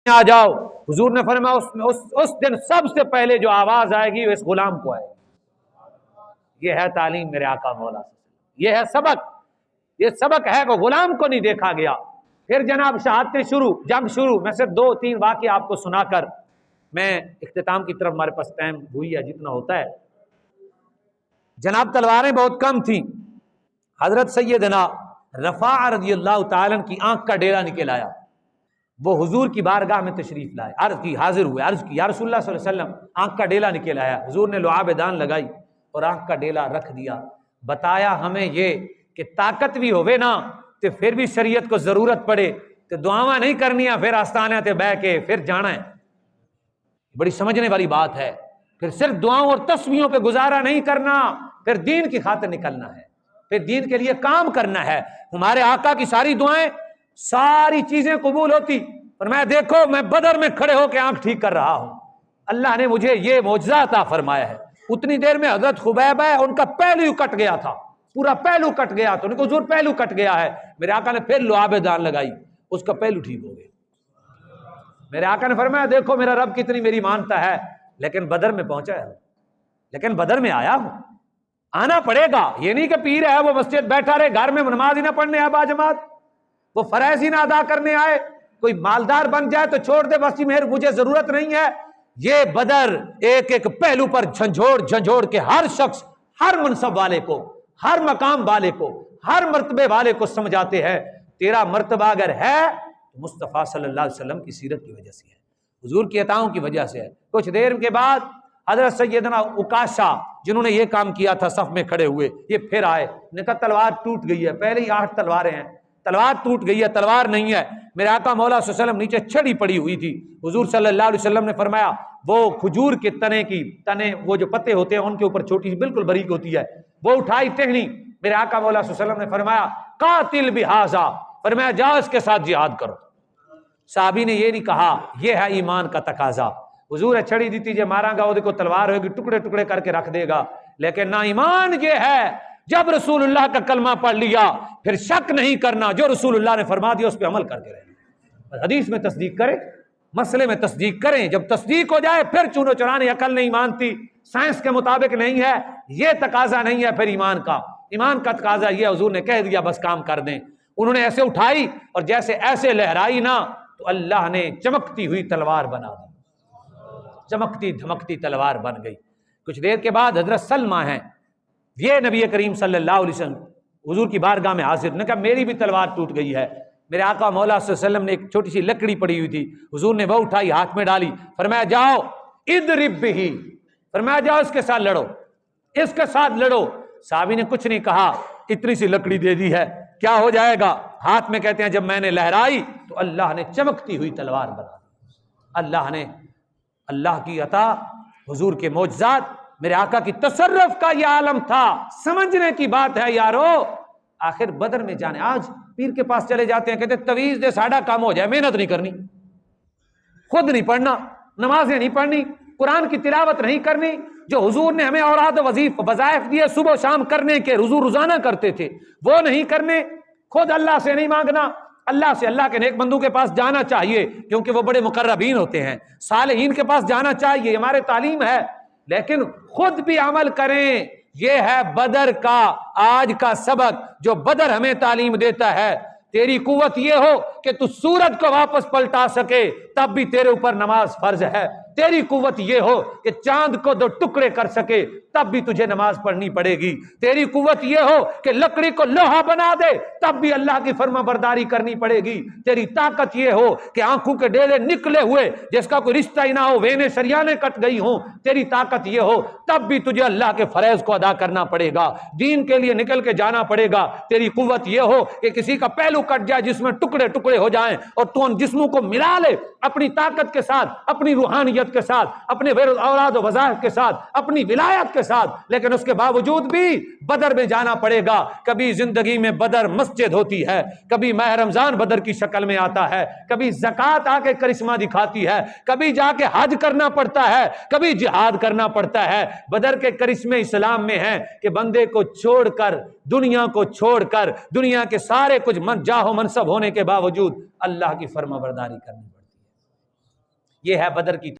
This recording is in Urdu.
آ جاؤ. حضور نے فرمایا اس دن سب سے پہلے جو آواز آئے گی وہ اس غلام کو آئے گی. یہ ہے تعلیم میرے آقا مولا، یہ ہے سبق. یہ سبق ہے کہ غلام کو نہیں دیکھا گیا. پھر جناب شہادتیں شروع، جنگ شروع. میں صرف 2-3 واقعے آپ کو سنا کر میں اختتام کی طرف، ہمارے پاس ٹائم ہوئی ہے جتنا ہوتا ہے. جناب تلواریں بہت کم تھیں. حضرت سیدنا رفاعہ رضی اللہ تعالیٰ کی آنکھ کا ڈیرا نکل آیا. وہ حضور کی بارگاہ میں تشریف لائے، عرض کی، حاضر ہوئے، عرض کی یا رسول اللہ صلی اللہ علیہ وسلم آنکھ کا ڈیلا نکل آیا. حضور نے لعاب دان لگائی اور آنکھ کا ڈیلا رکھ دیا. بتایا ہمیں یہ کہ طاقت بھی ہوئے نا تو پھر بھی شریعت کو ضرورت پڑے تو دعاواں نہیں کرنی ہے، پھر آستانے تے بہ کے پھر جانا ہے. بڑی سمجھنے والی بات ہے. پھر صرف دعاؤں اور تسبیحوں پہ گزارا نہیں کرنا، پھر دین کی خاطر نکلنا ہے، پھر دین کے لیے کام کرنا ہے. ہمارے آقا کی ساری دعائیں، ساری چیزیں قبول ہوتی. فرمایا دیکھو میں بدر میں کھڑے ہو کے آنکھ ٹھیک کر رہا ہوں، اللہ نے مجھے یہ معجزہ عطا فرمایا ہے. اتنی دیر میں حضرت خبیب ہے، ان کا پہلو کٹ گیا تھا، پورا پہلو کٹ گیا تھا. ان کو حضور پہلو کٹ گیا ہے. میرے آقا نے پھر لعاب دان لگائی، اس کا پہلو ٹھیک ہو گیا. میرے آقا نے فرمایا دیکھو میرا رب کتنی میری مانتا ہے، لیکن بدر میں پہنچا ہے، لیکن بدر میں آیا ہوں، آنا پڑے گا. یہ نہیں کہ پیر ہے وہ مسجد بیٹھا رہے، گھر میں نماز ہی نہ پڑھنے آئے باجماعت، وہ فرائض ہی نہ ادا کرنے آئے، کوئی مالدار بن جائے تو چھوڑ دے بس مہر مجھے ضرورت نہیں ہے. یہ بدر ایک ایک پہلو پر جھنجھوڑ کے ہر شخص، ہر منصب والے کو، ہر مقام والے کو، ہر مرتبے والے کو سمجھاتے ہیں تیرا مرتبہ اگر ہے تو مصطفیٰ صلی اللہ علیہ وسلم کی سیرت کی وجہ سے ہے، حضور کی عطاؤں کی وجہ سے ہے. کچھ دیر کے بعد حضرت سیدنا عکاشہ جنہوں نے یہ کام کیا تھا صف میں کھڑے ہوئے، یہ پھر آئے. نے کہا تلوار ٹوٹ گئی ہے، پہلے ہی 8 تلواریں ہیں، تلوار ٹوٹ گئی ہے، تلوار نہیں ہے. میرے آقا مولا صلی اللہ علیہ وسلم نیچے چھڑی پڑی ہوئی تھی. حضور صلی اللہ علیہ وسلم نے فرمایا وہ کھجور کے تنے وہ جو پتے ہوتے ہیں ان کے اوپر چھوٹی سی بالکل باریک ہوتی ہے، وہ اٹھائی ٹہنی. میرے آقا مولا صلی اللہ علیہ وسلم نے فرمایا قاتل بہذا، فرمایا جاؤ اس کے ساتھ جہاد کرو. صحابی نے یہ نہیں کہا یہ ہے ایمان کا تقاضا. حضور ہے چھڑی دیتی جے مارا گا وہ دیکھو تلوار ہوئے گی، ٹکڑے ٹکڑے کر کے رکھ دے گا. لیکن نہ ایمان یہ ہے جب رسول اللہ کا کلمہ پڑھ لیا پھر شک نہیں کرنا، جو رسول اللہ نے فرما دیا اس پہ عمل کر کے رہنا. حدیث میں تصدیق کریں، مسئلے میں تصدیق کریں. جب تصدیق ہو جائے پھر چونو چرانے عقل نہیں مانتی، سائنس کے مطابق نہیں ہے، یہ تقاضا نہیں ہے پھر ایمان کا. ایمان کا تقاضا یہ حضور نے کہہ دیا بس کام کر دیں. انہوں نے ایسے اٹھائی اور جیسے ایسے لہرائی نا تو اللہ نے چمکتی ہوئی تلوار بنا دی، چمکتی دھمکتی تلوار بن گئی. کچھ دیر کے بعد حضرت سلمہ ہیں، یہ نبی کریم صلی اللہ علیہ وسلم حضور کی بارگاہ میں حاضر نے کہا میری بھی تلوار ٹوٹ گئی ہے. میرے آقا مولا صلی اللہ علیہ وسلم نے ایک چھوٹی سی لکڑی پڑی ہوئی تھی، حضور نے وہ اٹھائی ہاتھ میں ڈالی، فرمایا جاؤ اضرب بہ، فرمایا جاؤ اس کے ساتھ لڑو، اس کے ساتھ لڑو. صحابی نے کچھ نہیں کہا، اتنی سی لکڑی دے دی ہے کیا ہو جائے گا. ہاتھ میں کہتے ہیں جب میں نے لہرائی تو اللہ نے چمکتی ہوئی تلوار بنا دی. اللہ نے، اللہ کی عطا، حضور کے معجزات، میرے آقا کی تصرف کا یہ عالم تھا. سمجھنے کی بات ہے یارو. آخر بدر میں جانے، آج پیر کے پاس چلے جاتے ہیں کہتے تویز دے ساڑھا کام ہو جائے، محنت نہیں کرنی، خود نہیں پڑھنا، نمازیں نہیں پڑھنی، قرآن کی تلاوت نہیں کرنی. جو حضور نے ہمیں اوراد وظائف دیے صبح و شام کرنے کے، حضور روزانہ کرتے تھے، وہ نہیں کرنے. خود اللہ سے نہیں مانگنا، اللہ سے، اللہ کے نیک بندوں کے پاس جانا چاہیے کیونکہ وہ بڑے مقربین ہوتے ہیں، صالحین کے پاس جانا چاہیے، ہمارے تعلیم ہے. لیکن خود بھی عمل کریں. یہ ہے بدر کا آج کا سبق جو بدر ہمیں تعلیم دیتا ہے. تیری قوت یہ ہو کہ تو سورج کو واپس پلٹا سکے تب بھی تیرے اوپر نماز فرض ہے. تیری قوت یہ ہو کہ چاند کو 2 ٹکڑے کر سکے تب بھی تجھے نماز پڑھنی پڑے گی. تیری قوت یہ ہو کہ لکڑی کو لوہا بنا دے تب بھی اللہ کی فرما برداری کرنی پڑے گی. تیری طاقت یہ ہو کہ آنکھوں کے ڈیلے نکلے ہوئے جس کا کوئی رشتہ ہی نہ ہو، وینے شریانے کٹ گئی ہوں، تیری طاقت یہ ہو تب بھی تجھے اللہ کے فرائض کو ادا کرنا پڑے گا، دین کے لیے نکل کے جانا پڑے گا. تیری قوت یہ ہو کہ کسی کا پہلو کٹ جائے جس میں ٹکڑے ٹکڑے ہو جائیں اور تو ان جسموں کو ملا لے اپنی طاقت کے ساتھ، اپنی روحانیت کے ساتھ، اپنے اولاد و وظائف کے ساتھ، اپنی ولایت کے ساتھ. لیکن اس کے باوجود بھی بدر میں جانا پڑے گا. کبھی زندگی میں بدر مسجد ہوتی ہے، کبھی ماہ رمضان بدر کی شکل میں آتا ہے، کبھی زکوٰۃ آ کے کرشمہ دکھاتی ہے، کبھی جا کے حج کرنا پڑتا ہے، کبھی جہاد کرنا پڑتا ہے. بدر کے کرشمے اسلام میں ہیں کہ بندے کو چھوڑ کر، دنیا کو چھوڑ کر، دنیا کے سارے کچھ جاہ و منصب ہونے کے باوجود اللہ کی فرما برداری کرنی پڑتی ہے. یہ ہے بدر کی